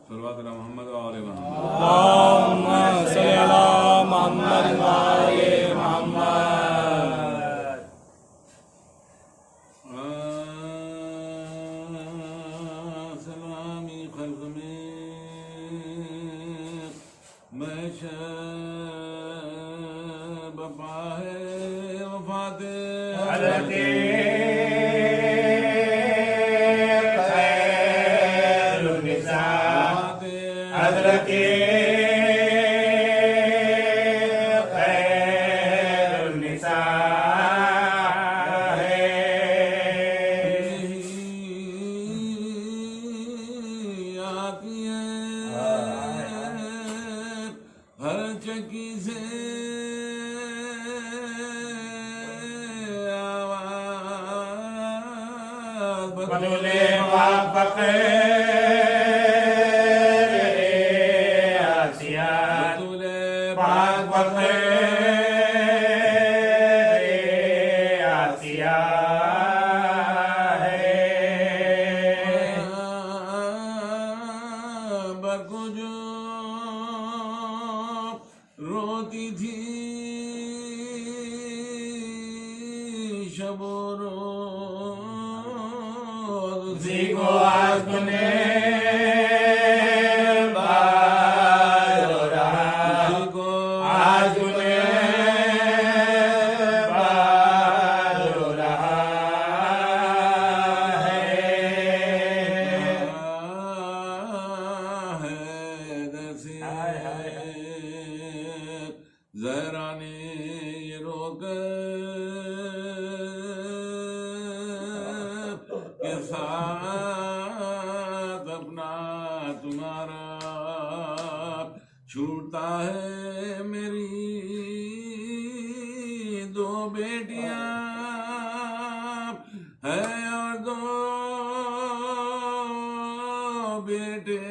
सल्लल्लाहु अलैहि मोहम्मद व आले मोहम्मद। अल्लाहुम्मा सल्लि अला मुहम्मद व आले मुहम्मद। सलामी खल्क़ में महशर बपा है वफात हज़रत बदले आसिया पाक आसिया है बकुजो रोती थी शबो रोज़ को आज तूने ज़हरा ने ये रोक के साथ अपना तुम्हारा छूटता है मेरी दो बेटियां है और दो बेटे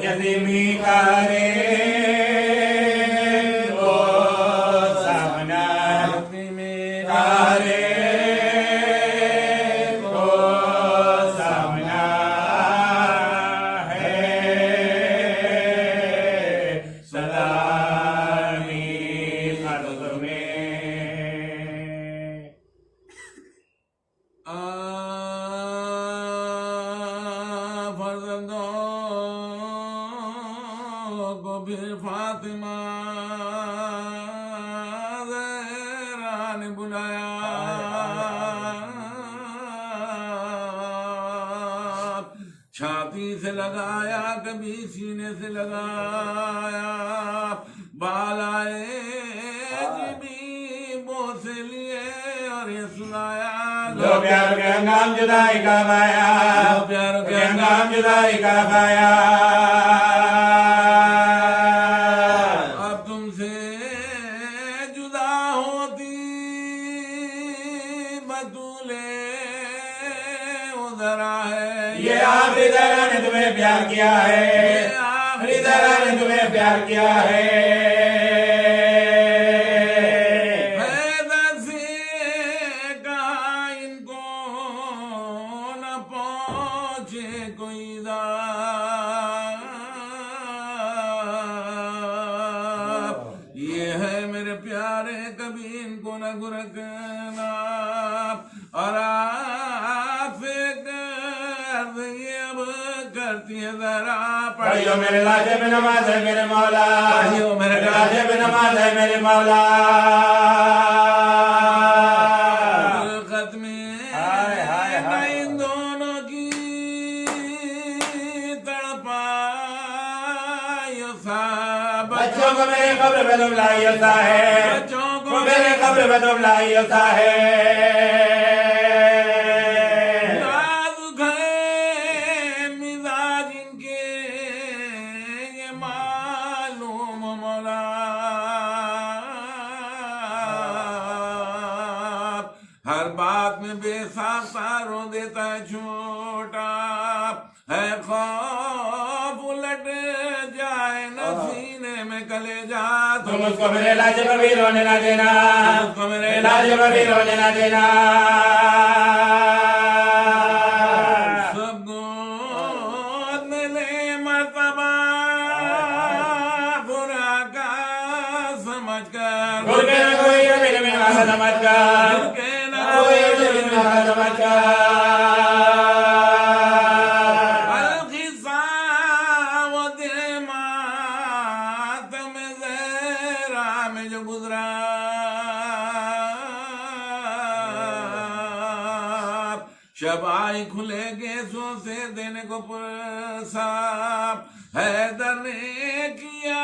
यदि करे फिर फातिमा ज़हरा ने बुलाया छाती से लगाया कभी सीने से लगाया बाल आए भी बोसे लिए और ये सुनाया लो प्यार के अंगाम जुदाई का पाया प्यार के अंगाम जुदाई का पाया ये आखिरी ज़हरा ने तुम्हें प्यार किया है आखिरी ज़हरा ने तुम्हें प्यार किया है हैदर से कहा इनको न पहुंचे कोई ये है मेरे प्यारे कभी इनको न गुरकना और पढ़ियो मेरे लाजे में नमाज है मेरे मौला पढ़ियो मेरे लाजे में नमाज है मेरे मौला खत में इन दोनों की तड़पायो सा बच्चों को मेरे कब्र में दुबलाइयो सा है बच्चों को मेरे कब्र में दुबलाइयो सा है हर बात में बेसासा रो देता है छोटा है खौफ उलट जाए न सीने में कलेजा तुम उसको मेरे लाज पर भी रोने ना देना उसको मेरे लाज पर भी रोने ना देना सबको समझकर गुरु के न कोई मेरे में भाषा समझकर गुरु के न कोई मेरे में भाषा समझकर अलखिसा वो दिन मातम ज़हरा में जो गुजरा शब आई खुले गेसों से देने को पुरसाब हैदर ने किया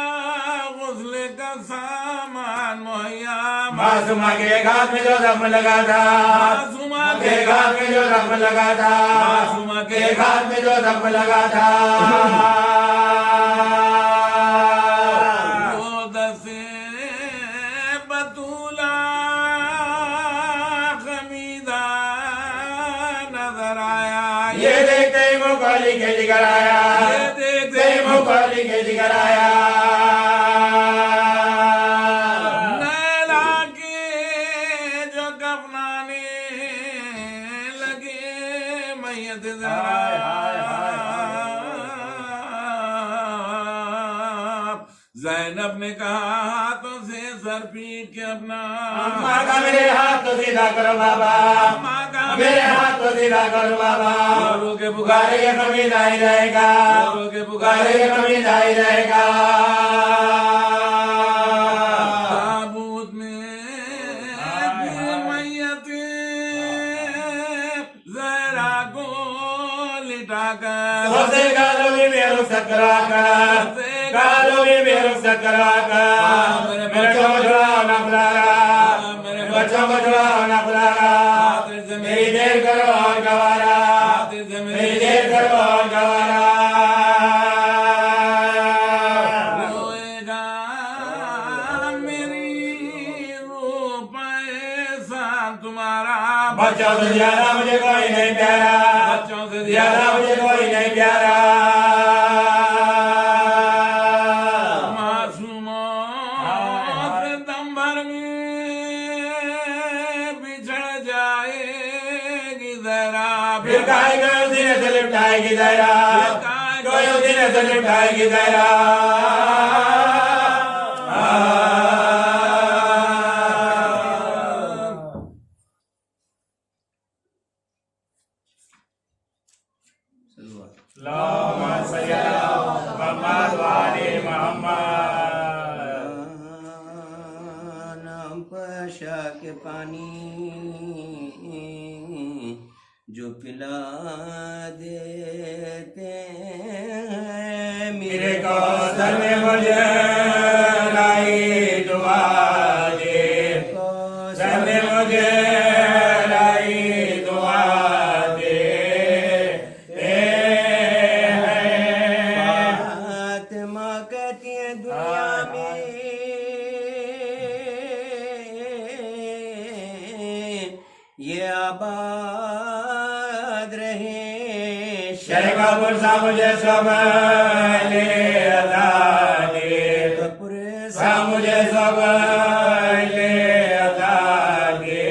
गुस्ले का सामान मुहैया मासूमा के घाट में जो जख्म लगा था मासूमा के घाट में जो जख्म लगा था मासूमा के घाट में जो जख्म लगा था वो दसे बतूला खमीदा नजर आया ये देखते ही मुखौली के जिगर आया ये देखते ही मुखौली के जिगर आया नैला के जो कफनाने लगे मैयत जरा ज़ैनब ने कहा हाथों से सर पीट के अपना माँ का मेरे हाथ तो सीधा करो बाबा माँ का मेरे हाथ तो सीधा करो बाबा रो के पुकारे पुकारे के कमी नहीं रहेगा रो के पुकारे पुकारे के कमी नहीं रहेगा ताबूत में मैयत जरा को लिटाकर सबसे गालों में मेरे सकरा कर गालों में मेरे सकरा कर मेरे बच्चों को छुड़ाओ ना बुलारा मेरे बच्चों को छुड़ाओ ना बुलारा मेरी देर करो और गवारा मेरी देर करो और गवारा रोएगा मेरी रूप ऐसा तुम्हारा बच्चों से ज्यादा मुझे कोई नहीं प्यारा बच्चों से ज्यादा मुझे कोई नहीं प्यारा मासूमों से दम भर में बिछड़ जाएगी जरा फिर काहे कोई उसी ने से लिपटाएगी जरा कोई उसी ने से लिपटाएगी जरा नाम पशा के पानी जो पिला देते हैं मेरे कौशल में मुझे लाई दुआ दे कौशल में मुझे लाई दुआ दे फातिमा कहती है दुनिया में ये आबाद रहे शेखा पुरसा मुझे सब ले अदा दे कपूर सा मुझे सब ले अदा दे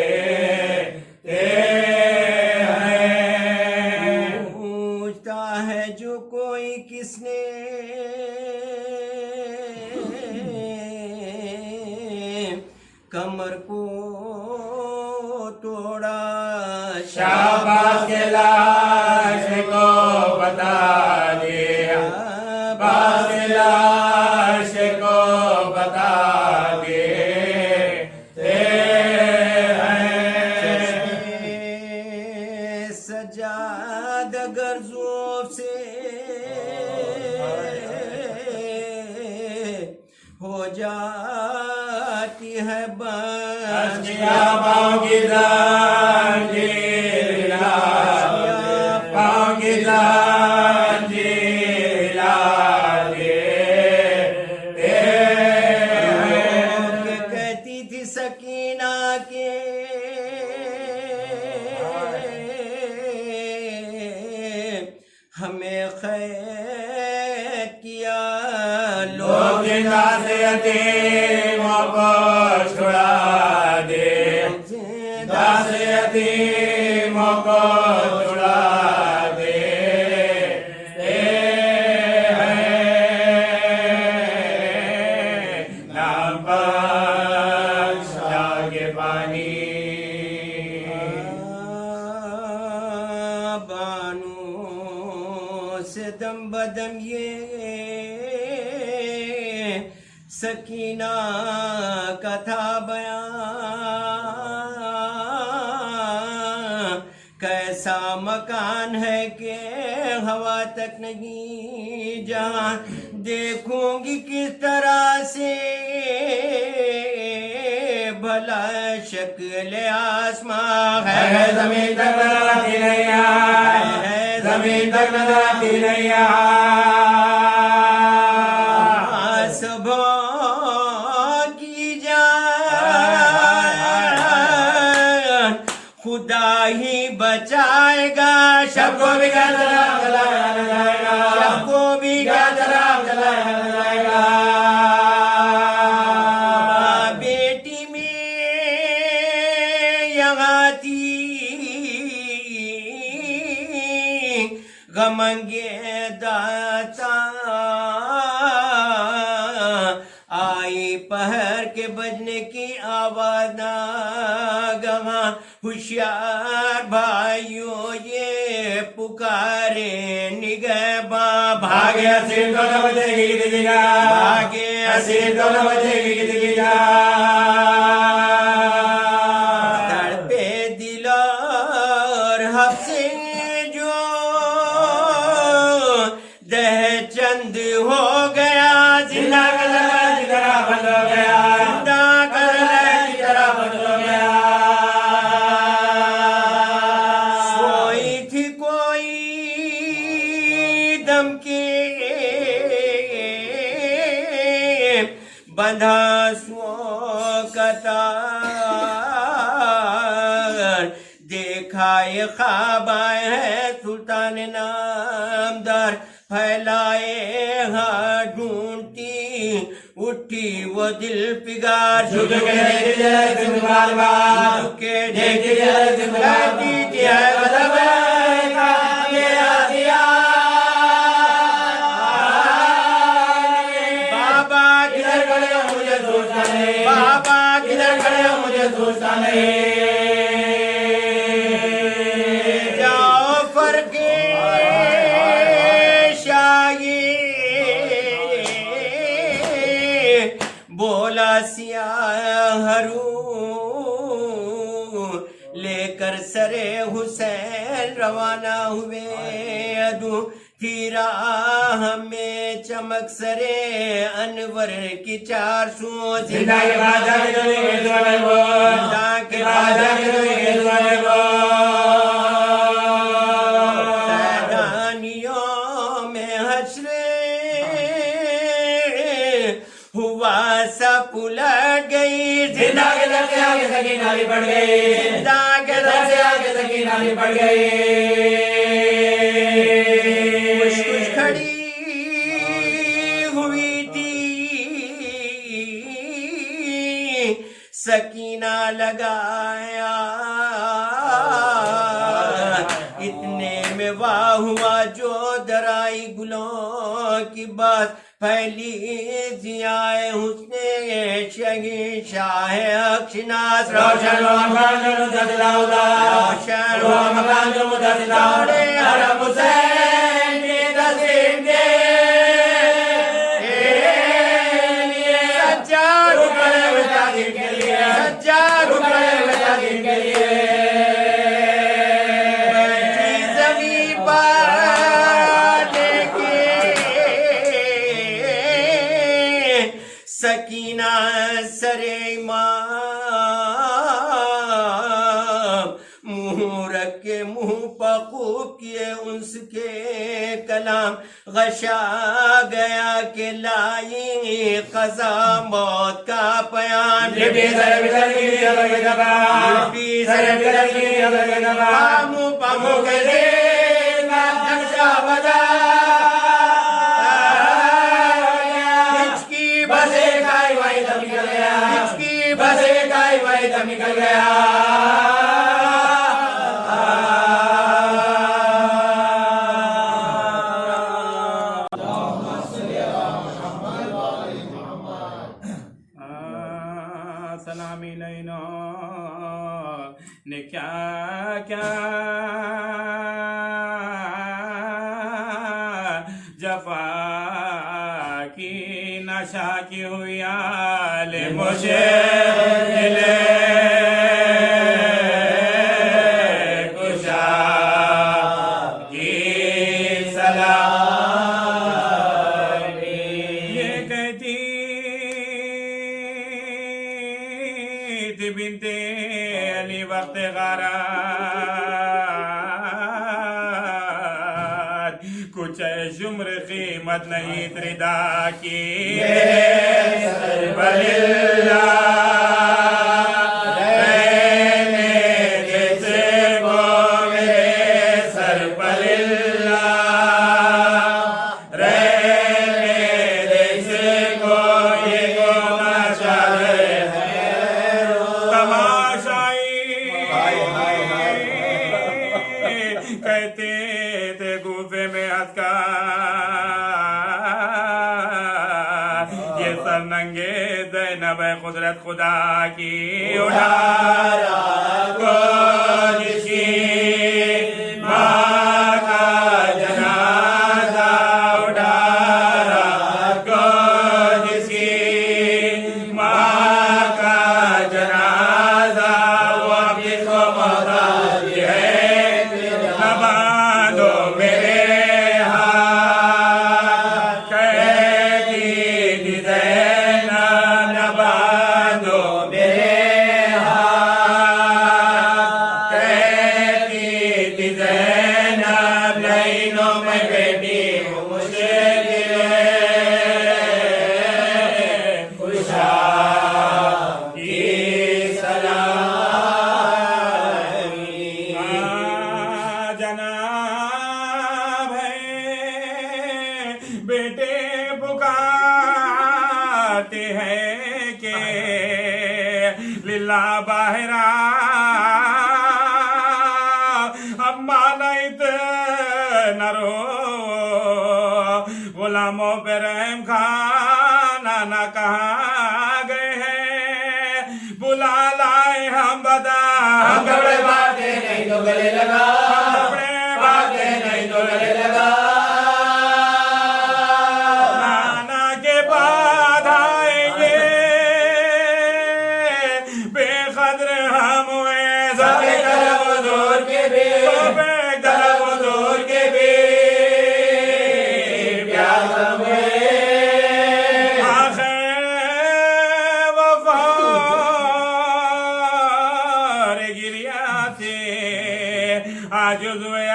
पूछता है जो कोई किसने कमर को तोड़ा शाबाश के लाश को बता दे बास के लाश को बता दे सजाद गर्जों से हो जाती है बंद पाँव की दांजिला पाँव की दांजिला कहती थी सकीना के हमें खैर किया लोग से यतीमों को छुड़ा दे दास यतीमों को छुड़ा दे नाम कदम ये सकीना का था बयां, कैसा मकान है कि हवा तक नहीं जहां देखूंगी किस तरह से भला शक्ल आसमां है जमीन तक नजर आती नहीं है, जमीन तक नजर आती नहीं है। खुदा ही बचाएगा, सबको भी क्या जलाया जाएगा, सबको भी क्या जलाया जाएगा। बेटी में यहाँ थी गमंगे दाता, आई पहर के बजने की आवाज ना गवा, होशियार भाइयों ये पुकारे निगहबा, भागे असीम तो न बचेगी किसी का, भागे असीम तो न बचेगी किसी का। तड़पे दिल और हफ्से जो दह चंद हो गया, जिंदा कलर की तरह बंद हो गया, जिंदा कलर की तरह बंद हो गया। सोई थी कोई दम के बंधा सो कतार, देखा ये ख्वाब आए हैं सुल्तान नामदार, फैलाए हाथ ढूंढती उठी वो दिल पिगार, झुक के देखती है सिंगार बार, झुक के देखती है सिंगार देखती है मतलब का मेरा दिया। बाबा किधर खड़े हो मुझे सोचता नहीं, बाबा किधर खड़े हो मुझे सोचता नहीं। जाओ फर के शाये बोला सियाहरू, लेकर सरे हुसैन रवाना हुए अदू, थी राह में चमक सरे अनवर की 400, जिंदा के बाद जाके जो गेट वाले वो, जिंदा के बाद जाके जो गेट वाले वो। सैदानियों में हश्रे हुआ सा पुलट गई, जिंदा के दर से आगे सकीना भी पड़ गई, जिंदा के दर से आगे सकीना भी पड़ गई। कुछ कुछ खड़ी हुई थी सकीना लगाया, इतने में वाह हुआ जो दराई गुलों की बात, फैली जियाए हुस्ने शगी शाह अक्षनास, रोशन वो मकान जो मुतसिला होता, रोशन वो मकान जो मुतसिला होता, हरम हुसैन की तस्लीम के लिए, सच्चा रुकने हुए ताज़ीम के लिए, सच्चा रुकने हुए ताज़ीम के लिए। बैठी ज़मीं पर लेके सकीना सरे इमाम, मुँह रख के मुँह पर खूब किए उसके कलाम, गशा गया के लाई कज़ा मौत का पयान, लिपि सर बिदर की अलग दबा, लिपि सर बिदर की अलग दबा, पामू पामू के दिल का नक्शा बजा, हिचकी बस एक आई वही दम निकल गया, हिचकी बस एक आई वही दम निकल गया। सलामी लैनो ने क्या क्या जफा की नशा की हुई आले मुझे कुशा की सलाम ये कहती थी बिनते अली वक्त गारा कुछ जुम्र कीमत नहीं त्रिदा की बलिल्ला रहने जैसे को मेरे सर बलिल्ला रहने जैसे को ये को नशा है तमाशाई कहते थे गुफे में हंसका ये सर नंगे ज़ैनब कुदरत खुदा की उठा को जिसकी माँ का जनाजा उठा को जिसकी माँ का जनाजा वो अपनी को मोहताज है नबा दो मेरे हाथ कहती थी ज़ैनब नबा दो मेरे हाथ कहती थी ज़ैनब नैनों में बेटी हूँ मुश्किल खुशा की सलामी जनाब है बेटे पुकारते हैं के लिल्ला बाहरा अब माना इतना रो गुलामों पे रहम खाना ना कहाँ गए हैं बुला लाए हम बता कपड़े बांधे नहीं तो गले लगा कपड़े बांधे नहीं तो गले लगा नाना के बाद आएंगे बेकद्र हम हुए सबे तरफ जोर के भी तरफ जोर के भी प्यार हुए आखिर वफार गिरिया से आज जुए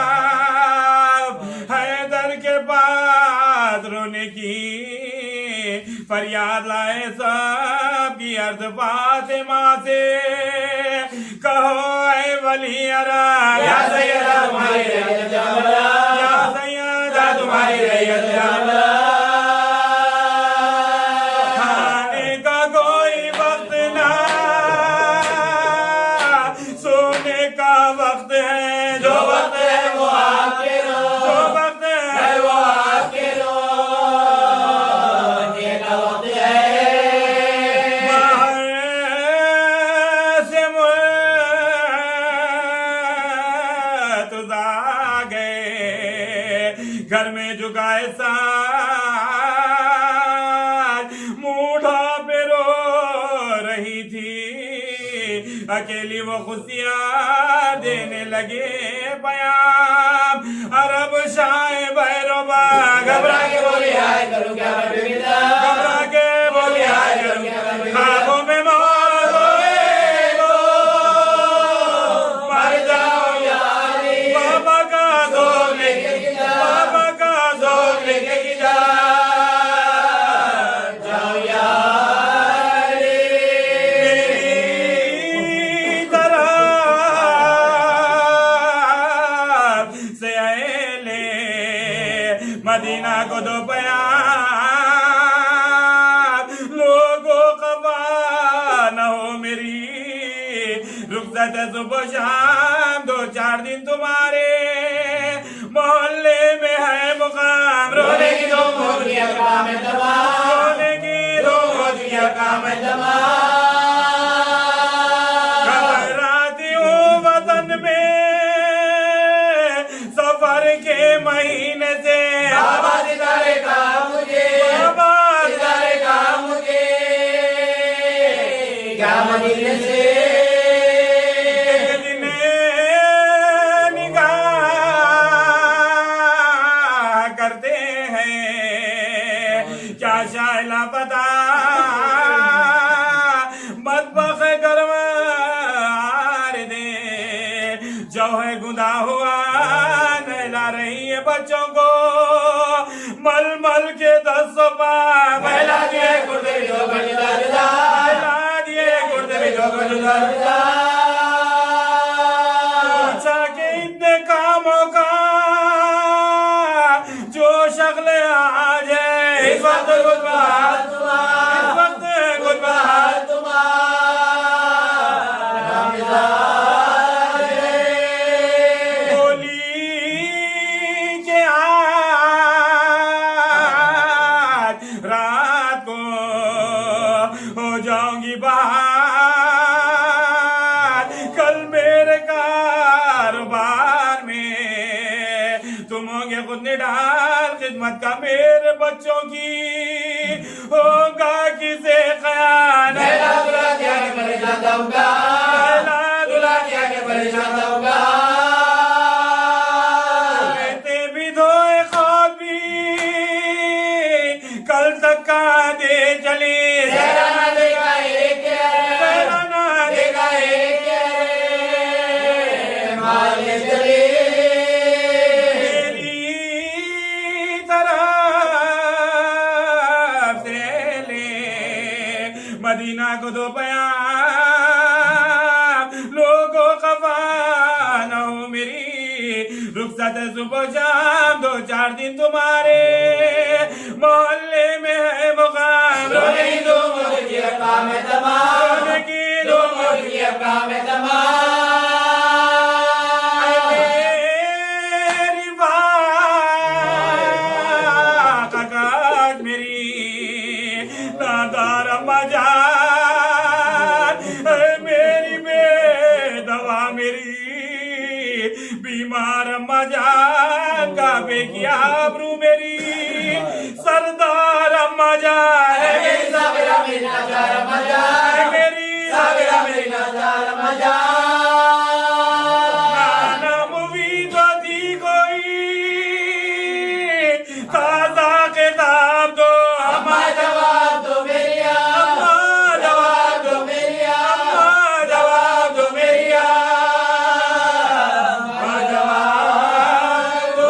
अराब हैदर के पास रोने की फरियाद लाए सब की अर्ज फातिमा से कहो ऐ वली अरा या सैयदा तुम्हारी रैयत जामला या सैयदा तुम्हारी रैयत जामला खाने का कोई वक्त ना सोने का वक्त है जो वक्त है वो आपके रो जो वक्त है है वो आपके रो ये का वक्त है बाहर से तुझा गए घर में झुकाए साथ मूढ़ा पे रो रही थी अकेली वो खुशियाँ देने लगे बयान अरब शाह भैरवा घबरा के बोली हाय करूं क्या मैं बेविदा घबरा के बोले हाय करूं क्या मैं बेविदा खाबों में मौत होएगो, मर जाओ यारी बाबा का जोर लेके बाबा का जोर लेके लेके जाओ यारी मेरी तरह से अहले मदीना को दो बयान लोगों कबा न हो मेरी रुखसत सुबह शाम 2-4 दिन तुम्हारे मोहल्ले में है मुकाम रोने की दो मोतिया काम है तमाम रोने की दो मोतिया काम है तमाम घबराती हूँ वतन में सफर के महीने क्या मदीने से निगाह करते हैं क्या शायला पता मतबख गर्म दे जो है गुदा हुआ नहला रही है बच्चों को मल मल के 10 पार महिला दिए गुर्दे भी दो जुदा जुदा महिला दिए गुर्दे भी दो जुदा जुदा अच्छा के इतने कामों का जो शक्ल आज है इस वक्त गुजबात इस वक्त गुजबात रात को हो जाऊंगी बाहर कल मेरे कारोबार में तुम होंगे खुद निडाल खिदमत का मेरे बच्चों की होगा किसे ख्याल दुला दिया के परेशान होगा दुला दिया के परेशान होगा कल तक का दे चली सहराना देगा एक सहराना देगा एक माले चली मेरी तरफ से ले मदीना को दो बयान लोगों खफा न हो मेरी रुखसत सुबह शाम 2-4 दिन तुम्हारे मोहल्ले में है मुकाम रोने की दो मोद की अकाम है तमाम रोने की दो मोद की अकाम है तमाम मेरी बात काश मेरी नादार मजान मेरी बेदवा मेरी बीमार मजान काबे की आबरू मेरी सरदार मजान मेरी साबिरा मेरी नाजार मजान मेरी साबिरा मेरी नाजार मजान नाम उम्मीद थी कोई ताजा किताब दो अम्मा जवाब दो मेरी अम्मा जवाब दो मेरी अम्मा जवाब दो मेरी अम्मा जवाब दो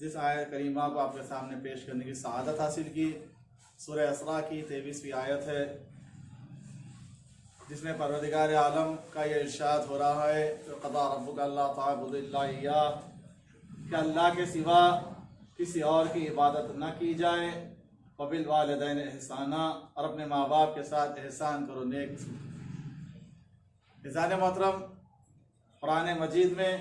जिस आयत करीमा को आपके सामने पेश करने की सआदत हासिल की सूरह असरा की 23वीं आयत है जिसमें परवरदिगार आलम का ये इरशाद हो रहा है क़ज़ा रब्बुका अल्ला ताबुदु इल्ला इय्याह कि अल्लाह के सिवा किसी और की इबादत न की जाए वबिल वालिदैन एहसाना और अपने माँ बाप के साथ एहसान करो नेक। इज़ान मोहतरम कुरान मजीद में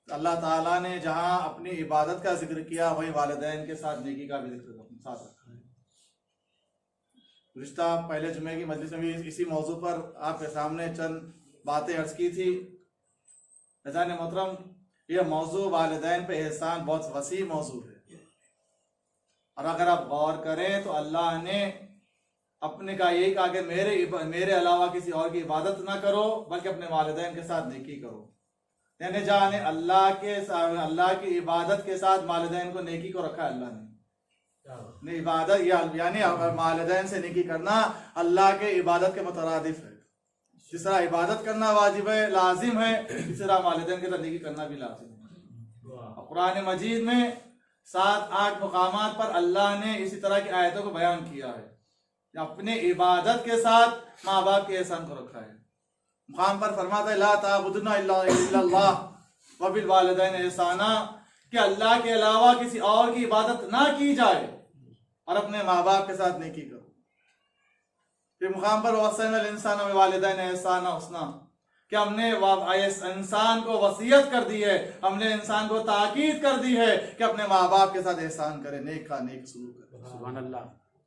अल्लाह ताला ने जहाँ अपनी इबादत का जिक्र किया वही वालिदैन के साथ नेकी का भी जिक्र साथ रखा है। गुज़िश्ता पहले जुमे की मजलिस में भी इसी मौजू पर आपके सामने चंद बातें अर्ज की थी। इज़ान मोहतरम यह मौजू वालिदैन पे एहसान बहुत वसी मौजू है। और अगर आप गौर करें तो अल्लाह ने अपने का यही कहा कि मेरे अलावा किसी और की इबादत ना करो, बल्कि अपने वालिदैन के साथ नेकी करो। यानी जाने अल्लाह की इबादत के साथ वालिदैन को नेकी को रखा है अल्लाह ने इबादत यानी वालिदैन से नेकी करना अल्लाह के इबादत के मुतरादिफ है। जिस तरह इबादत करना वाजिब है, लाजिम है, इस तरह वालिदैन के साथ नेकी करना भी लाजिम है। कुरान मजीद में 7-8 मुकामात पर अल्लाह ने इसी तरह की आयतों को बयान किया है। अपने इबादत के साथ माँ बाप के एहसान को रखा है। मुकाम पर फरमाता है ला ताबुदना इल्लल्लाह व बिल वालिदैन एहसाना, कि अल्लाह के अलावा किसी और की इबादत ना की जाए और अपने माँ बाप के साथ नेकी करो। फिर मुकाम पर वसैनल इंसान व वालिदैन एहसाना हुस्ना, कि हमने इंसान को वसीयत कर दी है, हमने इंसान को ताकीद कर दी है कि अपने माँ बाप के साथ एहसान करे, नेक का नेक सलूक करे। सुभान अल्लाह।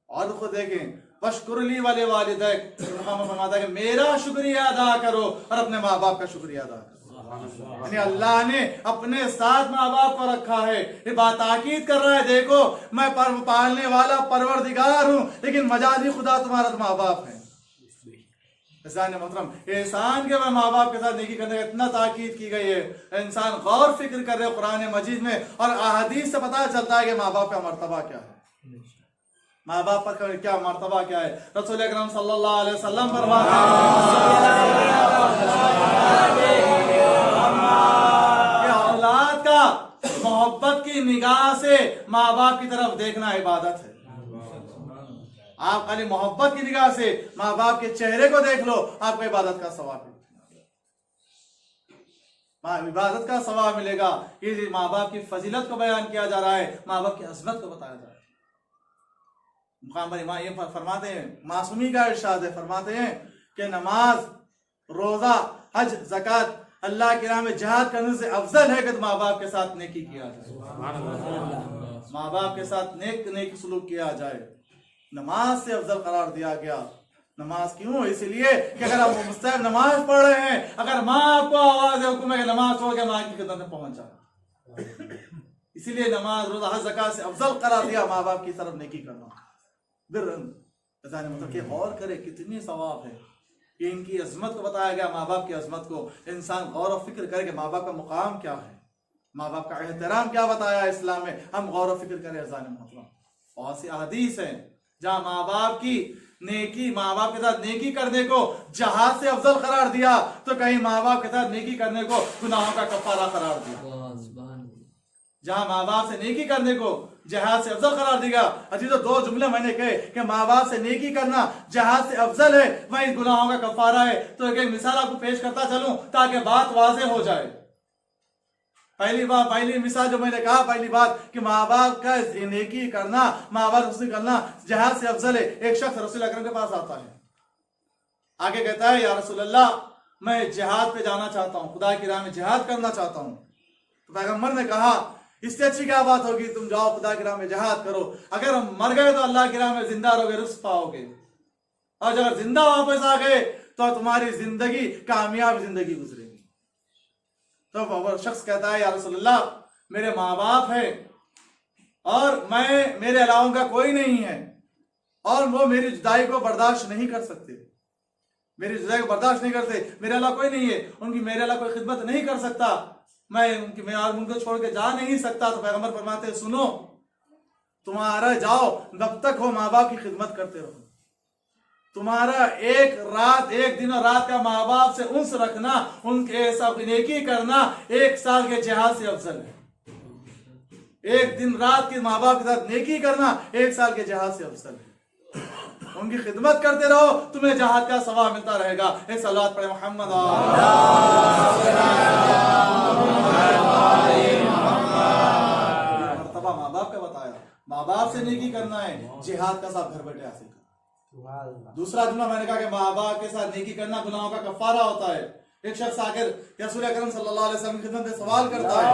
और खुद देखें वशकुरली वाले वालिदैक, फरमाता है कि मेरा शुक्रिया अदा करो और अपने माँ बाप का शुक्रिया अदा करो। यानी अल्लाह ने अपने साथ माँ बाप को रखा है। ये बात ताकीद कर रहा है, देखो मैं पालने वाला परवरदिगार हूँ, लेकिन मजाजी खुदा तुम्हारा तो माँ बाप है। मोहतरम एहसान के माँ बाप के साथ नेकी करने का इतना ताकीद की गई है। इंसान गौर फिक्र कर रहे कुरान मजीद में और अहादीस से पता चलता है कि माँ बाप का मर्तबा क्या है, माँ बाप पर क्या मर्तबा क्या है। रसूल अकरम सल्लल्लाहु अलैहि वसल्लम फरमाते हैं औलाद का मोहब्बत की निगाह से माँ बाप की तरफ देखना इबादत है। आप खाली मोहब्बत की निगाह से माँ बाप के चेहरे को देख लो, आपको इबादत का सवाब इबादत का सवाब मिलेगा। ये माँ बाप की फजीलत को बयान किया जा रहा है, माँ बाप की अजमत को बताया जा रहा है। मुकाम पर इमाम ये फरमाते हैं, मासूमी का इरशाद है, फरमाते हैं कि नमाज, रोजा, हज, ज़कात अल्लाह की राह में जिहाद करने से अफजल है कि माँ बाप के साथ नेकी किया जाए, माँ बाप के साथ नेक सलूक किया जाए। नमाज से अफजल करार दिया गया। नमाज क्यों? इसलिए कि अगर आप मुस्तहब नमाज पढ़ रहे हैं, अगर माँ आपको आवाज है हुक्म है कि नमाज छोड़ के माँ की खिदमत में पहुंच जाए, इसीलिए नमाज, रोजा, हज, ज़कात से अफजल करार दिया माँ बाप की तरफ नेकी करना। मतलब कि गौर करे कितनी सवाब है कि इनकी अजमत को बताया गया, माँ बाप की अजमत को। इंसान गौर और फिक्र करे कि माँ बाप का मुकाम क्या है, माँ बाप का एहतराम क्या बताया है इस्लाम में, हम गौर और फिक्र करें। बहुत सी हदीस हैं जहाँ माँ बाप की नेकी, माँ बाप के साथ नेकी करने को जहाद से अफजल करार दिया, तो कहीं माँ बाप के साथ नेकी करने को गुनाहों का कफारा करार दिया। जहाँ माँ बाप से नेकी करने को जहाद से अफजल करार दिया। अजी तो 2 जुमले मैंने कहे कि माँ बाप से नेकी करना जहाद से अफजल है, वही गुनाहों का कफारा है। तो एक मिसाल आपको पेश करता चलूं ताकि बात वाज़ेह हो जाए। पहली मिसाल जो मैंने कहा, पहली बात कि माँ बाप का नेकी करना, माँ बाप से करना जहाद से अफजल है। एक शख्स रसूल अकरम के पास आता है, आगे कहता है या रसूल अल्लाह, मैं जिहाद पे जाना चाहता हूँ, खुदा की राह में जिहाद करना चाहता हूँ। तो पैगम्बर ने कहा इससे अच्छी क्या बात होगी, तुम जाओ खुदा की राह में जिहाद करो, अगर हम मर गए तो अल्लाह की राह में जिंदा रहोगे, रुज़्क़ पाओगे, और अगर जिंदा वापस आ गए तो तुम्हारी जिंदगी कामयाब जिंदगी गुजरेगी। तो शख्स कहता है या रसूलल्लाह, मेरे माँ बाप है और मेरे अलावा का कोई नहीं है, और वो मेरी जुदाई को बर्दाश्त नहीं कर सकते, मेरी जुदाई को बर्दाश्त नहीं करते, मेरे अलावा कोई नहीं है, उनकी मेरे अलावा कोई खिदमत नहीं कर सकता, मैं उनको छोड़ के जा नहीं सकता। तो पैगंबर फरमाते सुनो, तुम्हारा जाओ जब तक हो माँ बाप की खिदमत करते रहो, तुम्हारा एक दिन और रात का माँ बाप से उन्स रखना, उनके सब नेकी करना 1 साल के जिहाद से अफजल है। एक दिन रात के माँ बाप के साथ नेकी करना 1 साल के जिहाद से अफजल है। उनकी खिदमत करते रहो, तुम्हें जहाद का सवाब मिलता रहेगा। ए सलात पढ़े मोहम्मद। मर्तबा माँ बाप का बताया, माँ बाप से नेकी करना है, जिहाद का सवाब घर बैठे हासिल करना। दूसरा जुमला मैंने कहा कि माँ बाप के साथ नेकी करना गुनाहों का कफारा होता है। एक शख्स आकर रसूल अकरम सल्लल्लाहु अलैहि वसल्लम की खिदमत में सवाल करता है,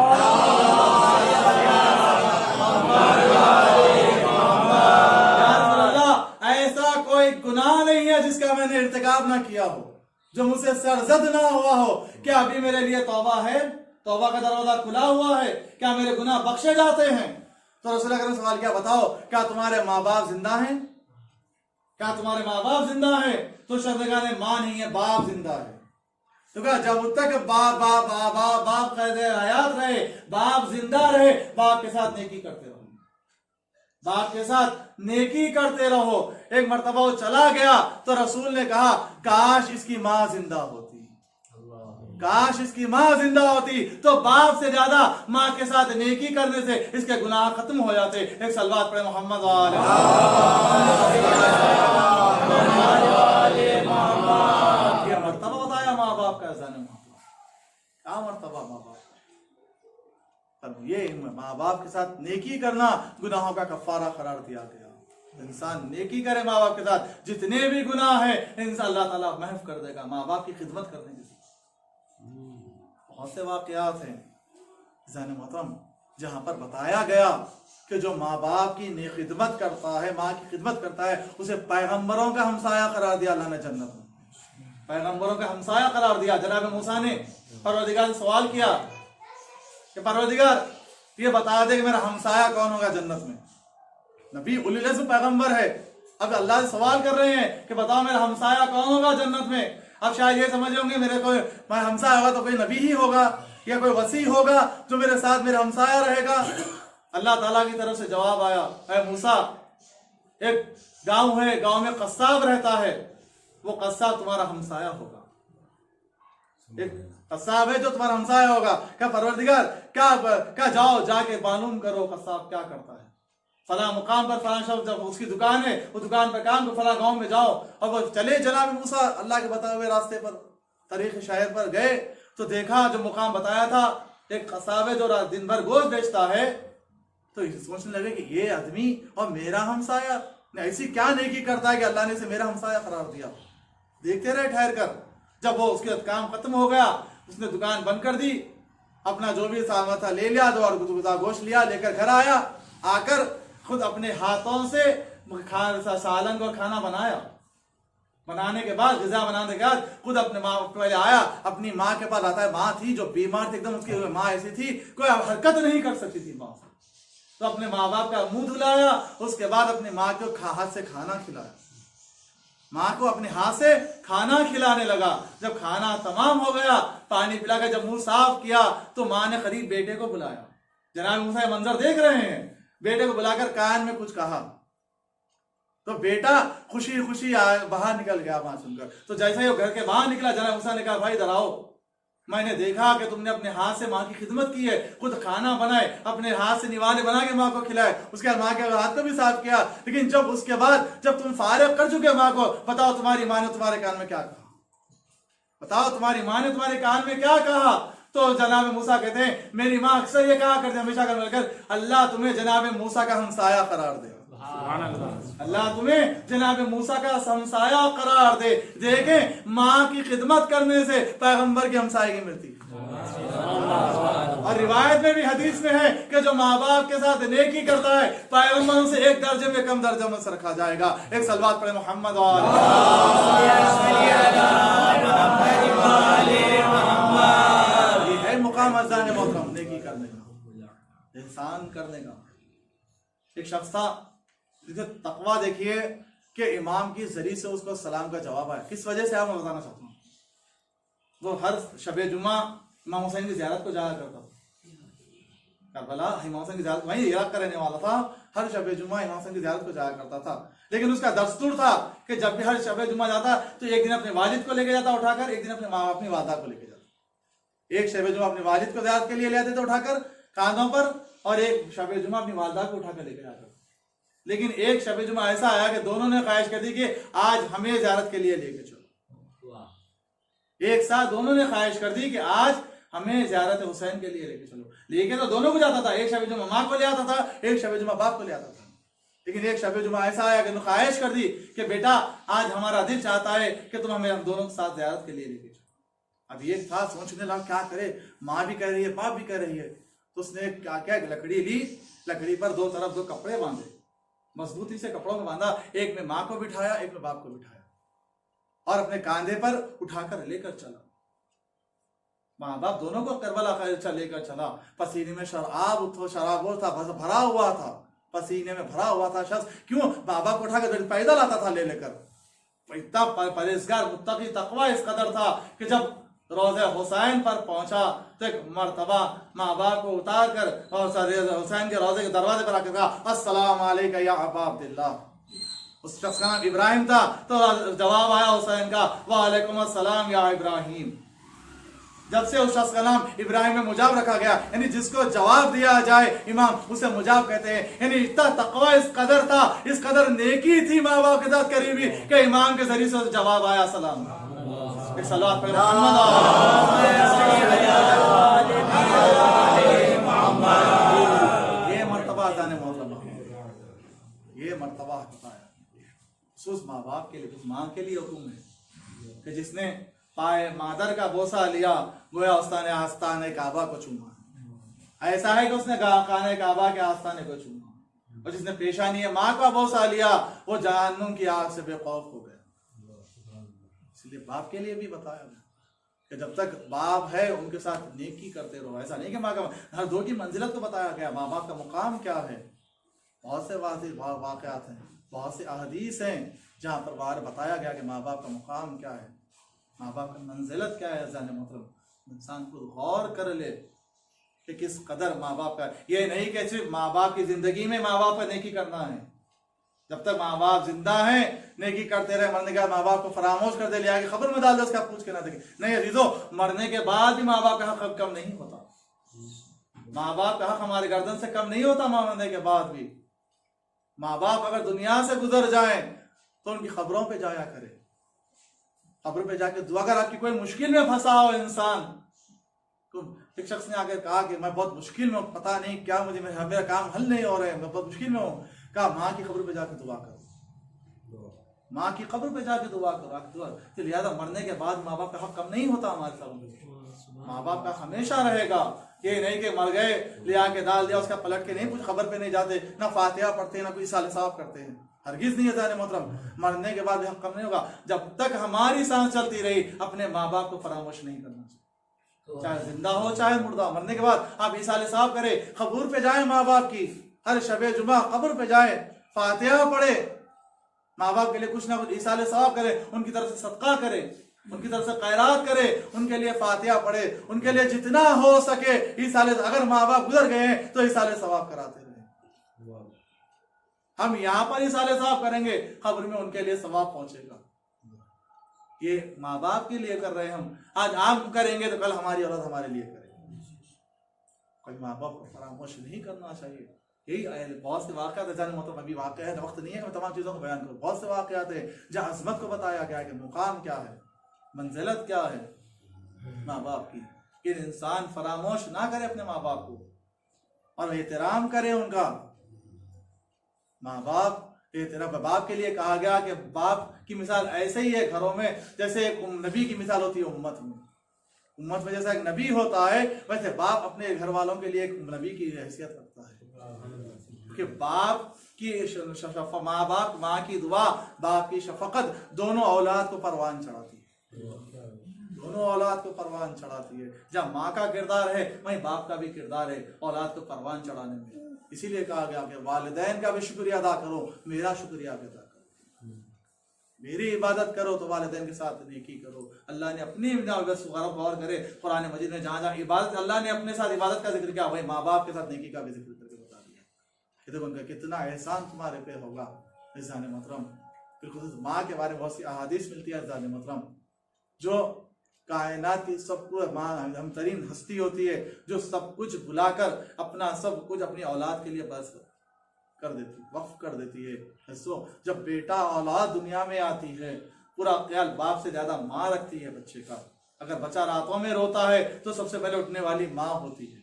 ऐसा कोई गुनाह नहीं है जिसका मैंने इर्तिकाब ना किया हो, जो मुझसे सरजद ना हुआ हो, क्या अभी मेरे लिए तौबा है? तौबा का दरवाजा खुला हुआ है? क्या मेरे गुनाह बख्शे जाते हैं? तो रसूल अकरम ने सवाल किया, बताओ क्या तुम्हारे माँ बाप जिंदा हैं? क्या तुम्हारे माँ बाप जिंदा है? तो शब्द ने माँ नहीं है, बाप जिंदा है। तो क्या जब तक बाप बाप बाप बाप बाप कहते हयात रहे, बाप जिंदा रहे, बाप के साथ नेकी करते रहो, बाप के साथ नेकी करते रहो। एक मर्तबा वो चला गया तो रसूल ने कहा, काश इसकी माँ जिंदा होती, काश इसकी माँ जिंदा होती तो बाप से ज्यादा माँ के साथ नेकी करने से इसके गुनाह खत्म हो जाते। एक सलवात पढ़े मोहम्मद क्या मर्तबा बताया माँ बाप का, क्या मर्तबा माँ बाप का। तब ये माँ बाप के साथ नेकी करना गुनाहों का कफारा करार दिया गया। इंसान नेकी करे माँ बाप के साथ, जितने भी गुनाह है इंसान अल्लाह ताला महफ कर देगा माँ बाप की खिदमत करने के। बहुत से वाकयात हैं ज़ाने मोहतरम जहाँ पर बताया गया कि जो माँ बाप की खिदमत करता है, माँ की खिदमत करता है, उसे पैगंबरों का हमसाया करार दिया अल्लाह ने जन्नत में, पैगंबरों का हमसाया करार दिया। जनाब मूसा ने परवरदिगार से सवाल किया कि परवरदिगार ये बता दे कि मेरा हमसाया कौन होगा जन्नत में। नबी उलुल अज़्म पैगंबर है, अब अल्लाह से सवाल कर रहे हैं कि बताओ मेरा हमसाया कौन होगा जन्नत में। अब शायद ये समझ होंगे मेरे कोई हमसाया होगा तो कोई नबी ही होगा या कोई वसी होगा जो मेरे साथ मेरा हमसाया रहेगा। अल्लाह ताला की तरफ से जवाब आया, ऐ मूसा, एक गांव है, गांव में कस्साब रहता है, वो कस्साब तुम्हारा हमसाया होगा। एक कस्साब है जो तुम्हारा हमसाया होगा। क्या परवरदिगार क्या जाओ जाके मालूम करो कस्साब क्या करता है, फला मुकाम पर फला शख्स जब उसकी दुकान है, वो दुकान पर काम को फला गांव में जाओ। और वो चले जनाब मूसा अल्लाह के बताए हुए रास्ते पर तरीक़ शायर पर गए तो देखा जो मुकाम बताया था, एक कसाब है जो दिन भर गोश्त बेचता है। तो सोचने लगे कि ये आदमी और मेरा हमसाया ऐसी क्या नेकी करता है कि अल्लाह ने इसे मेरा हमसाया करार दिया। देखते रहे ठहर कर, जब वो उसके काम खत्म हो गया उसने दुकान बंद कर दी, अपना जो भी सामान था ले लिया, दो और गोश्त लिया, लेकर घर आया, आकर खुद अपने हाथों से सालन और खाना बनाया। बनाने के बाद ग़िज़ा बनाने के बाद खुद अपने माँ पहले आया, अपनी माँ के पास आता है। माँ थी जो बीमार थी एकदम, उसकी माँ ऐसी थी कोई हरकत नहीं कर सकती थी माँ से, तो अपने माँ बाप का मुंह धुलाया, उसके बाद अपनी माँ को हाथ से खाना खिलाया, माँ को अपने हाथ से खाना खिलाने लगा। जब खाना तमाम हो गया, पानी पिलाकर जब मुंह साफ किया तो माँ ने करीब बेटे को बुलाया। जनाब मूसा मंजर देख रहे हैं, बेटे को बुलाकर कान में कुछ कहा तो बेटा खुशी खुशी बाहर निकल गया बात सुनकर। तो जैसे ही वो घर के बाहर निकला, जनाब मूसा ने कहा, भाई इधर आओ, मैंने देखा कि तुमने अपने हाथ से माँ की खिदमत की है, खुद खाना बनाए, अपने हाथ से निवाले बना के माँ को खिलाए, उसके बाद माँ के हाथ को भी साफ किया। लेकिन जब उसके बाद जब तुम फारिग कर चुके माँ को, बताओ तुम्हारी माँ ने तुम्हारे कान में क्या कहा, बताओ तुम्हारी माँ ने तुम्हारे कान में क्या कहा। तो जनाब मूसा कहते हैं, मेरी माँ अक्सर ये कहा करते हमेशा कर, अल्लाह तुम्हें जनाब मूसा का हमसाया करार दे, अल्लाह तुम्हें जनाब मूसा का हमसाया करार दे। देखें माँ की खिदमत करने से पैगंबर की हमसायगी मिलती है। और रिवायत में भी हदीस में है कि जो माँ बाप के साथ नेकी करता है पैगंबरों से एक दर्जे में कम दर्जे में रखा जाएगा। एक सलवात पढ़े मोहम्मद मुकाम अज़ान मोहतरम नेकी करने का, एहसान करने का। एक शख्स था जिसे तकवा देखिए कि इमाम की जरिए से उसको सलाम का जवाब आया। किस वजह से आप मैं बताना चाहता हूँ, वो हर शबे जुमा इमाम हुसैन की ज़ियारत को जाया करता था। करबला इमाम हुसैन की ज़ियारत वहीं इराक का रहने वाला था, हर शबे जुमा इमाम हुसैन की ज़ियारत को जाया करता था। लेकिन उसका दस्तूर था कि जब भी हर शबे जुमा जाता तो एक दिन अपने वालिद को लेके जाता उठाकर, एक दिन अपनी वालदा को लेके जाता। एक शबे जुमा अपने वालिद को ज़ियारत के लिए ले आते थे उठाकर कांधों पर, और एक शबे जुमा अपनी वालदा को उठाकर लेके जाता। लेकिन एक शबे जुमा ऐसा आया कि दोनों ने ख्वाहिश कर दी कि आज हमें ज़ियारत के लिए लेके चलो। एक साथ दोनों ने ख्वाहिश कर दी कि आज हमें ज़ियारत हुसैन के लिए लेके चलो। लेके तो दोनों को जाता था, एक शबे जुमा माँ को ले आता था, एक शबे जुमा बाप को ले आता था। लेकिन एक शबे जुमा ऐसा आया कि ख्वाहिश कर दी कि बेटा आज हमारा दिल चाहता है कि तुम हमें हम दोनों के साथ ज़ियारत के लिए लेके चलो। अब ये था सोचने लगा क्या करे, माँ भी कह रही है बाप भी कह रही है। तो उसने क्या क्या लकड़ी ली, लकड़ी पर दो तरफ दो कपड़े बांधे, मजबूती से कपड़ों में बांधा, एक में माँ को बिठाया एक में बाप को बिठाया और अपने कांधे पर उठाकर लेकर चला। माँ बाप दोनों को करबला का लेकर चला, पसीने में शराब था, भरा हुआ था, पसीने में भरा हुआ था शख्स, क्यों माँ बाप को उठाकर पैदल आता था ले लेकर। इतना परहेजगार मुत्तकी तकवा इस कदर था कि जब रोज़े हुसैन पर पहुंचा तो एक मर्तबा माँ बाप को उतार कर और हुसैन के रोज़े के दरवाजे पर आकर कहा, अस्सलाम अलैका या अबा अब्दुल्लाह। उस शख्स का नाम इब्राहिम था, तो जवाब आया हुसैन का, वालेकुम अस्सलाम या इब्राहिम। जब से उस शख्स का नाम इब्राहिम में मुजाब रखा गया, यानी जिसको जवाब दिया जाए इमाम, उसे मुजाब कहते हैं। यानी इतना तकवा इस कदर था, इस कदर नेकी थी माँ बाप के साथ करीबी कि इमाम के जरिए से जवाब आया सलाम। एक सलावत पे ये मर्तबा जाने मोहतरमा, ये मर्तबा बताया उस माँ बाप के लिए, उस माँ के लिए हुक्म है कि जिसने पाए मादर का बोसा लिया गोया उसने आस्ताने काबा को चूमा। ऐसा है कि उसने खाने काबा के आस्ताने को चूमा। और जिसने पेशानी माँ का बोसा लिया वो जहन्नुम की आग से बेखौफ हो गया। इसलिए बाप के लिए भी बताया गया कि जब तक बाप है उनके साथ नेकी करते रहो। ऐसा नहीं कि माँ का हर दो की मंजिलत को बताया गया, माँ बाप का मुकाम क्या है। बहुत से वाक़यात हैं, बहुत से अहदीस हैं जहाँ पर बाहर बताया गया कि माँ बाप का मुकाम क्या है, माँ बाप की मंजिलत क्या है। जाने मतलब इंसान खुद गौर कर ले कि किस कदर माँ बाप का। ये नहीं कि सिर्फ माँ बाप की जिंदगी में माँ बाप पर नेकी करना है, जब तक माँ बाप जिंदा हैं नेकी करते रहे, मरने के बाद माँ बाप को फरामोश कर दे, लिया कि खबर में डाल दे, उसका पूछ के ना देखे। नहीं अजीजों, मरने के बाद भी माँ बाप का हक कम नहीं होता। माँ बाप का हक हमारे गर्दन से कम नहीं होता। मरने के बाद भी माँ बाप अगर दुनिया से गुजर जाए तो उनकी खबरों पे जाया करे, खबर पे जाके दुआ। अगर आपकी कोई मुश्किल में फंसा हो इंसान, तो एक शख्स ने आकर कहा कि मैं बहुत मुश्किल में हूँ, पता नहीं क्या मुझे, मेरा काम हल नहीं हो रहा है, मैं बहुत मुश्किल में हूँ। कहा माँ की खबर पे जाके दुआ करो, माँ की खबर पे जाके दुआ करो। तो लिहाजा मरने के बाद माँ बाप का हक कम नहीं होता हमारे साथ। माँ बाप का हमेशा रहेगा। ये नहीं कि मर गए लिया के डाल दिया, उसका पलट के नहीं, कुछ खबर पे नहीं जाते, ना फातिहा पढ़ते हैं, ना कोई साल साफ करते हैं। हरगिज नहीं है जाने मोहतरम। मरने के बाद भी हक कम नहीं होगा। जब तक हमारी सांस चलती रही अपने माँ बाप को फरामोश नहीं करना चाहिए, चाहे जिंदा हो चाहे मुर्दा। मरने के बाद आप इसाले साफ करें, खबूर पे जाए माँ बाप की, हर शबे जुमा कब्र पे जाए, फातिहा पढ़े, माँ बाप के लिए कुछ ना कुछ इसाले साफ करे, उनकी तरफ से सदका करे, उनकी तरफ से खैरात करे, उनके लिए फातिहा पढ़े, उनके लिए जितना हो सके इसाले। अगर माँ बाप गुजर गए हैं तो इसाले सवाब कराते रहे। हम यहाँ पर इसाले साफ करेंगे, कब्र में उनके लिए सवाब पहुंचेगा। ये माँ बाप के लिए कर रहे हैं हम। आज हम करेंगे तो कल हमारी औलाद हमारे लिए करेगी। कोई माँ बाप को फरामोश नहीं करना चाहिए। यही बहुत से वाक़यात है, जाने मतलब अभी वाक़या है, वक्त नहीं है मैं तमाम चीज़ों को बयान करूँ। बहुत से वाक़यात है जहाँ अज़मत को बताया गया है कि मुकाम क्या है, मंजिलत क्या है माँ बाप की। कि इंसान फरामोश ना करे अपने माँ बाप को और एहतराम करे उनका। माँ बाप बाप के लिए कहा गया कि बाप की मिसाल ऐसे ही है घरों में जैसे एक नबी की मिसाल होती है उम्मत में। उम्मत में जैसा एक नबी होता है वैसे बाप अपने घर वालों के लिए एक नबी की हैसियत रखता है कि बाप की माँ बाप, माँ की दुआ, बाप की शफकत दोनों औलाद को परवान चढ़ाती है, दोनों औलाद को परवान चढ़ाती है। जब माँ का किरदार है वहीं बाप का भी किरदार है औलाद को परवान चढ़ाने में। इसीलिए कहा गया कि वालिदैन का भी शुक्रिया अदा करो, मेरा शुक्रिया भी अदा करो। मेरी इबादत करो तो वालिदैन के साथ नेकी करो। अल्लाह ने अपनी गौर करे कुरान मजीद में जहाँ जहाँ इबादत अल्लाह ने अपने साथ इबादत का जिक्र किया वही माँ बाप के साथ नेकी का भी जिक्र करके बता दिया कि देखो उनका कितना एहसान तुम्हारे पे होगा। जाने मोहतरम बिल्कुल माँ के बारे में बहुत सी अहादीस मिलती है। जाने मोहतरम जो कायनात की सब कुछ माँ हम तरीन हस्ती होती है जो सब कुछ भुलाकर अपना सब कुछ अपनी औलाद के लिए बस कर देती, वक्फ कर देती है। सो जब बेटा औलाद दुनिया में आती है पूरा ख्याल बाप से ज्यादा माँ रखती है बच्चे का। अगर बच्चा रातों में रोता है तो सबसे पहले उठने वाली माँ होती है,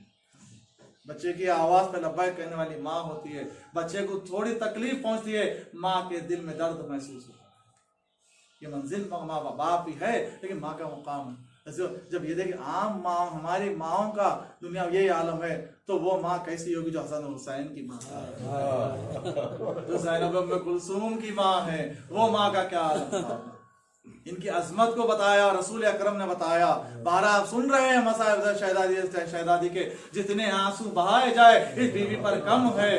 बच्चे की आवाज पे लब्बैक कहने वाली माँ होती है। बच्चे को थोड़ी तकलीफ पहुंचती है माँ के दिल में दर्द महसूस होता है। ये मंजिल माँ बाप ही है लेकिन माँ का मुकाम है। जब ये देखे आम माँ हमारी माँओं का दुनिया यही आलम है तो वो माँ कैसी होगी जो हसन हुसैन की माँ है, जो ज़ैनब उम्मे कुलसूम की माँ है, वो माँ का क्या आलम था। इनकी अजमत को बताया, रसूल अकरम ने बताया। बारह आप सुन रहे हैं मसाइब शहजादी के, जितने आंसू बहाए जाए इस बीवी पर कम है,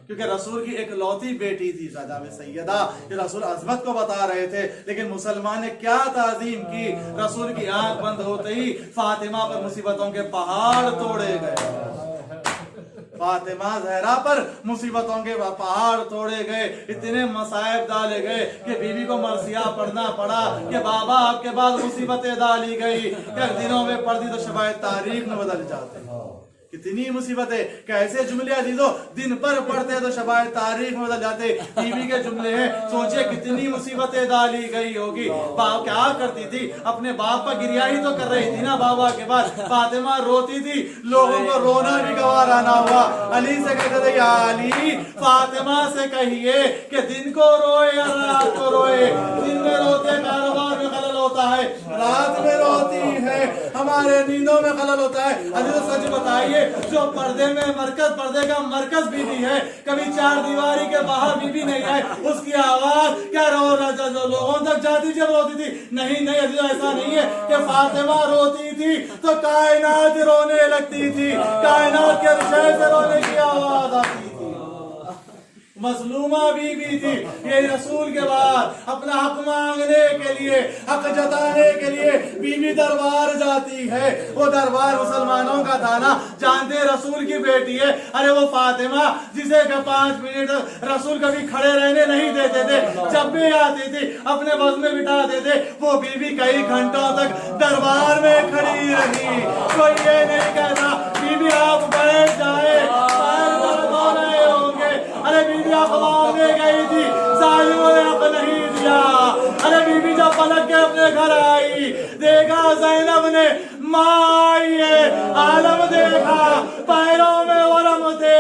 क्योंकि रसूल की एक लौती बेटी थी ज़ादा सैयदा। ये रसूल अजमत को बता रहे थे, लेकिन मुसलमान ने क्या ताजीम की। रसूल की आंख बंद होते ही फातिमा पर मुसीबतों के पहाड़ तोड़े गए। फातिमा जहरा पर मुसीबतों के पहाड़ तोड़े गए, इतने मसाइब डाले गए कि बीवी को मरसिया पढ़ना पड़ा कि बाबा आपके बाद मुसीबतें डाली गई, कि दिनों में पढ़ती तो शबाए तारीख में बदल जाते। कितनी मुसीबतें, कैसे जुमले अजीजों, दिन पर पढ़ते तो शबाए तारीख में बदल जाते। बीवी के जुमले हैं, सोचिए कितनी मुसीबतें डाली गई होगी। बाप क्या करती थी, अपने बाप पर गिरिया ही तो कर रही थी ना बाबा के बाद। फातिमा रोती थी, लोगों को रोना भी गवारा ना हुआ। अली से कहते थे, या अली फातिमा से कहिए कि दिन को रोए या रात को रोए। दिन में रोते कारोबार में खलल होता है, रात में रोती है हमारे नींदों में खलल होता है। अजीजों सच बताइए, जो पर्दे में मरकज, पर्दे का मरकज बीवी है, कभी चार दीवारी के बाहर बीवी नहीं है, उसकी आवाज क्या रो रहा जो लोगों तक जाती जब रोती थी? नहीं नहीं अजीजों, ऐसा नहीं है कि फातिमा रोती थी तो कायनात रोने लगती थी, कायनात के विषय से रोने की आवाज आती थी। मजलूमा बीवी थी, ये रसूल के बाद अपना हक मांगने के लिए, हक जताने के लिए बीवी दरबार जाती है। वो दरबार मुसलमानों का था ना, जानते रसूल की बेटी है। अरे वो फातिमा जिसे 5 मिनट रसूल कभी खड़े रहने नहीं देते थे, जब भी आती थी अपने बस में बिठाते थे। वो बीवी कई घंटों तक दरबार में खड़ी रही। कोई ये नहीं कहता बीवी आप बैठ जाए, अरे बीबी आप मांगने गई थी, जालिमों ने हक नहीं दिया। अरे बीबी जब पलट के अपने घर आई, देखा ज़ैनब ने माई आलम देखा, पैरों में वरम थे,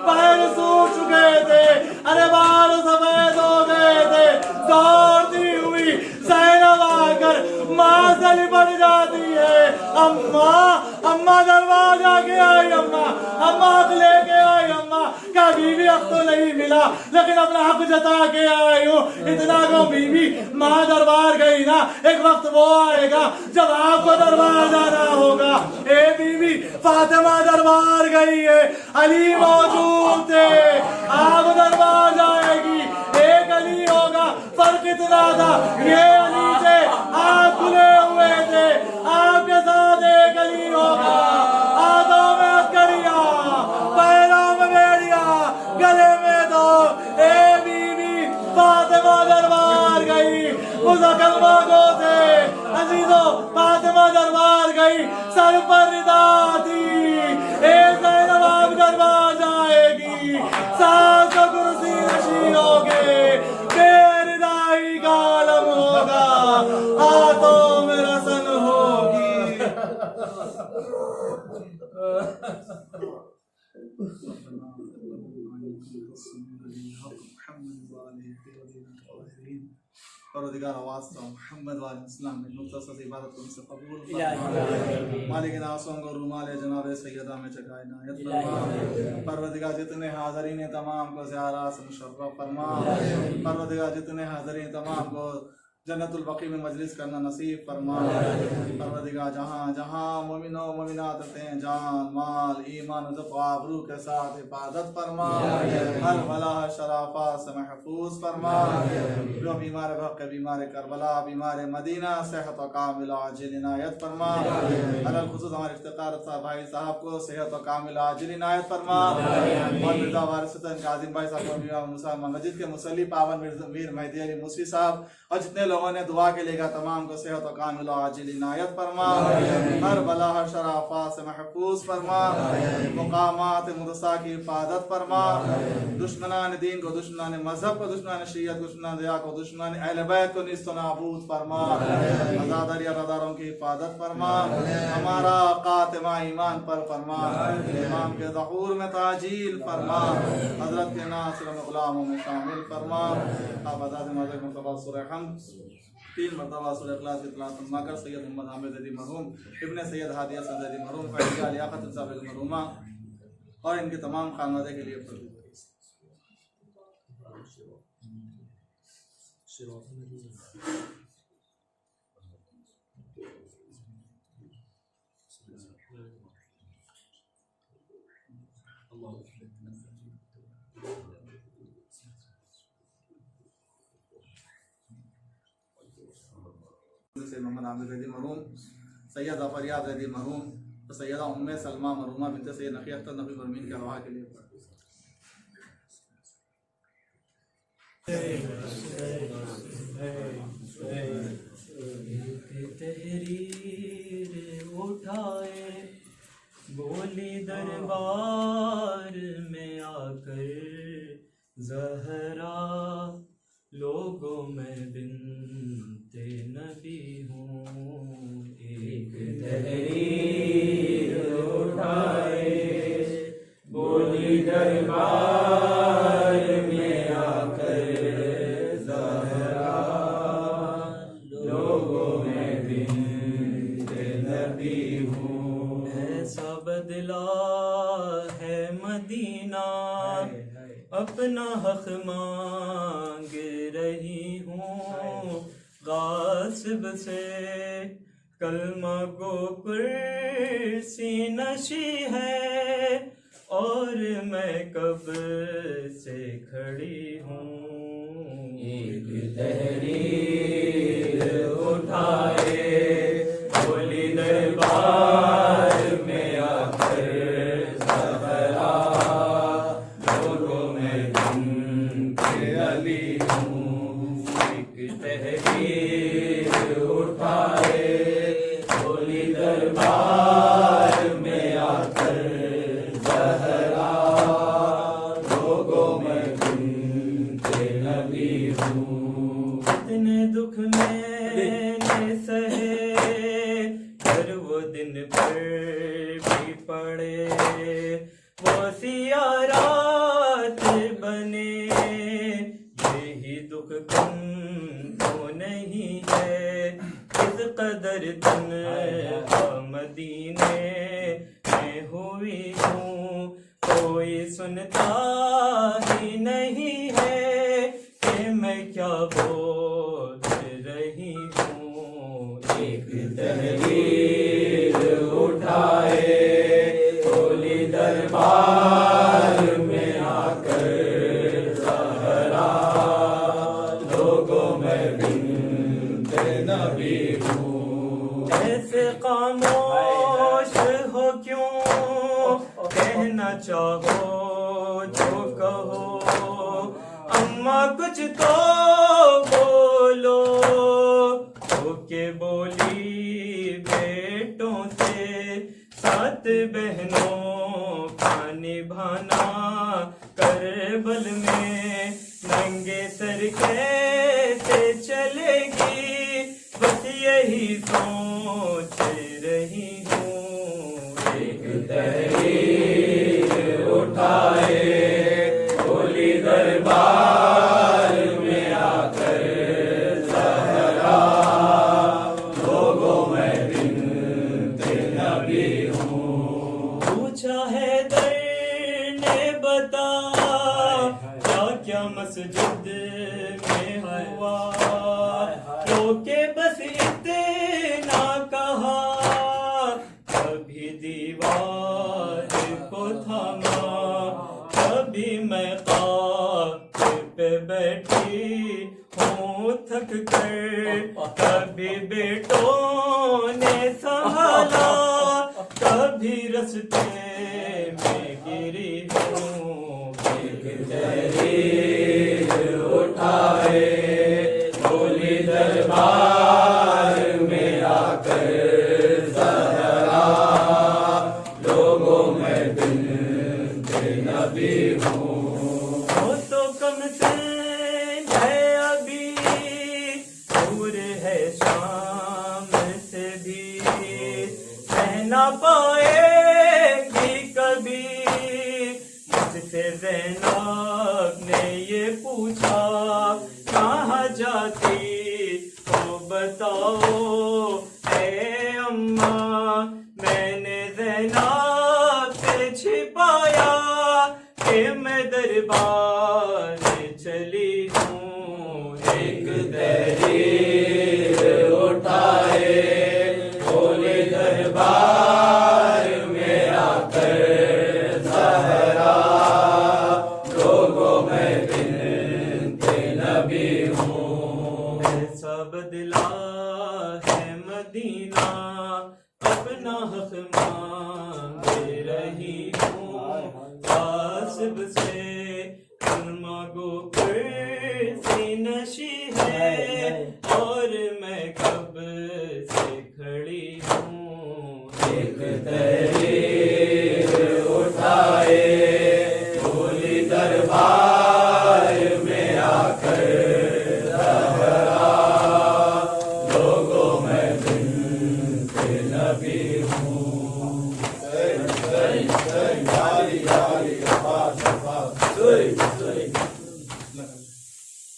पैर सूख चुके थे, अरे बाल सफेद हो गए थे। दौड़ती हुई ज़ैनब आकर माँ से लिपट जाती है, अम्मा अम्मा दरवाजा के आई, अम्मा अम्मा लेके आई। अम्मा क्या बीवी अब तो नहीं मिला, लेकिन अपना हक जता के आई हूँ। इतना को बीवी माँ दरबार गई ना, एक वक्त वो आएगा जब आपको दरबार जाना होगा। ए बीवी फातिमा दरबार गई है, अली मौजूद थे, आप दरबार जाएगी। एक अली होगा, फर्क इतना था, ये अली से हाथ खुले हुए थे, आपके साथ एक अली होगा, हाथों में हथकड़िया, पैरों में बेड़िया, गले में दो। ए बीवी फातिमा दरबार गई, मुज़क्कलमा को थे अजीजों, फातिमा दरबार गई, सर पर रिदा थी। ए ज़ैनब आप दरबार जाएगी, सास कुर्सी नशीन होगे, बेरिदाई का आलम होगा, हाथों में रसन होगी। परवरदिगार आवाज़ का मोहम्मद वाले इस्लाम में मुख्तसर इबादत को उनसे कबूल फरमा। मालिक नासों को रुमाल जनाब सैयदा में चकाए नायत फरमा। परवरदिगार जितने हाज़रीन तमाम को ज़ियारत से मुशर्रफ फरमा। परवरदिगार जितने हाज़रीन तमाम को जन्नतुल बकी में मजलिस करना नसीब फरमा। परवरदिगार जहाँ जहाँ मोमिनो मोमिनात रहते हैं, जान माल ईमान आबरू के साथ हिफाजत फरमा, हर बला शराफा से महफूज फरमा। जो बीमार भक्त बीमार करबला बीमार मदीना सेहत व कामिल आजिल इनायत फरमा। अलल खुसूस हमारे इफ्तिकार साहब भाई साहब को सेहत व कामिल आजिल इनायत फरमा। और मिर्जा वारिसन काजिम भाई साहब मुसा मस्जिद के मुसल्ली पावन मीर मेहदी अली मुसवी साहब और जितने लोगों ने दुआ के लेगा तमाम को सेहत व कामिल आजिल इनायत फरमा। हर बला हर शराफा से महफूज फरमा। मुकामात मुदसा की हिफाजत फरमा। दुश्मनान दीन को, दुश्मनान मजहब को, दुश्मनान शरीयत को, दुश्मनान दया को, दुश्मनान अहले बैत को निस्त नाबूद फरमा। आज़ादारी अज़ादारों की हिफाजत फरमा। हमारा खातिमा ईमान पर फरमा। इमाम के ज़हूर में ताजील फरमा। हजरत के नासिर गुलामों में शामिल फरमा। आप आज़ाद मज़हब मुस्तफ़ा सूरह हम्द 3 मरतबा सूरह इखलास की तिलावत फरमाकर सैयद मोहम्मद हामिद ज़ैदी मरहूम, इब्ने सैयद हादिया ज़ैदी मरहूम, फ़ैज़ा लियाक़त साहब मरहूमा और इनके तमाम खानवादे के लिए पढ़ी। से मोहम्मद आमिर जैदी मरहूम, सैयदा फरियाद जैदी मरहूम, तो सैयदा उम्मे सलमा मरहूमा बिनत सैयद नकी अख्तर नबी मरमीन के अरवाह के लिए तहरीर उठाए बोली दरबार में आकर ज़हरा लोगों में बिनते नबी हूँ। एक तहरीर उठाए बोली दरबार में आकर ज़हरा लोगों में बिनते नबी हूँ। ऐसा बदला है मदीना अपना हक मांग रही हूँ। गासिब से कलमा गो कुर्सी नशी है और मैं कब से खड़ी हूँ। एक तहरीर उठाए बोली दरबार में आकर ज़हरा लोगों में बिनते अली हूँ। एक तहरीर उठाए बोली दरबार में आकर ज़हरा लोगों में बिनते नबी हूँ। इतने दुख मैंने सहे हर वो दिन पर भी पड़े वो सिया रात बने। यही दुख कम तो नहीं है इस कदर तन मदीने में हुई हूँ। कोई सुनता ही नहीं है कि मैं क्या बोल रही हूँ। एक तहरीर उठाए बोली दरबार में आकर ज़हरा लोगों में बिनते नबी हूँ। ऐसे खामोश हो क्यों कहना चाहो जो कहो। अम्मा कुछ तो बोलो होके बोली बेटों से सात बहनों का निभाना करबल में नंगे सर कैसे चलेगी बस यही सोच रही हूँ। एक तहरीर उठाए बोली दरबार में आकर ज़हरा लोगों में बिनते नबी हूँ। पूछा है दर ने बता क्या क्या मस्जिद में हुआ। रोके बस इतना कहा कभी दीवार को थामा कभी मैं पे बैठी हूँ थक कर। कभी बेटों ने संभाला कभी रस्ते में गिरी हूँ। एक तहरीर उठाए बोली दरबार में आकर ज़हरा लोगों में बिनते नबी हूँ। तो कम से है अभी दूर है शाम से भी रहना पाएगी कभी। मुझसे ज़ैनब ने ये पूछा कहाँ जाती हो बताओ ऐ अम्मा। मैंने ज़ैनब से छिपाया कि मैं दरबार चली हूँ। एक तहरीर उठाए बोले दरबार में आकर ज़हरा लोगों में बिनते नबी हूँ। सा बदला है मदीना, अपना हक मांगे रही हूँ कासिब से, मांगो पर सी नशी है और मैं कब से खड़ी हूँ। एक तहरीर उठाए बोली दरबार में आकर, लोगों में बिनते नबी हूँ।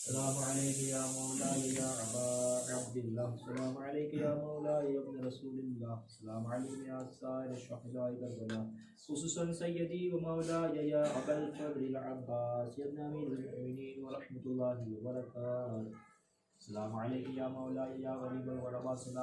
सलाम अलैका या मौलाया या अबा अब्दुल्लाह, सलाम अलैका या मौलाया या इब्न रसूलिल्लाह, सलाम अलैका या साइर शुहदाए करबला, खुसूसन सय्यदी व मौलाया या अबल फज़ल अब्बास इब्न अमीरुल मोमिनीन व रहमतुल्लाहि व बरकातहू। सलाम अलैका या मौलाया या गरीबल गुरबा, सलाम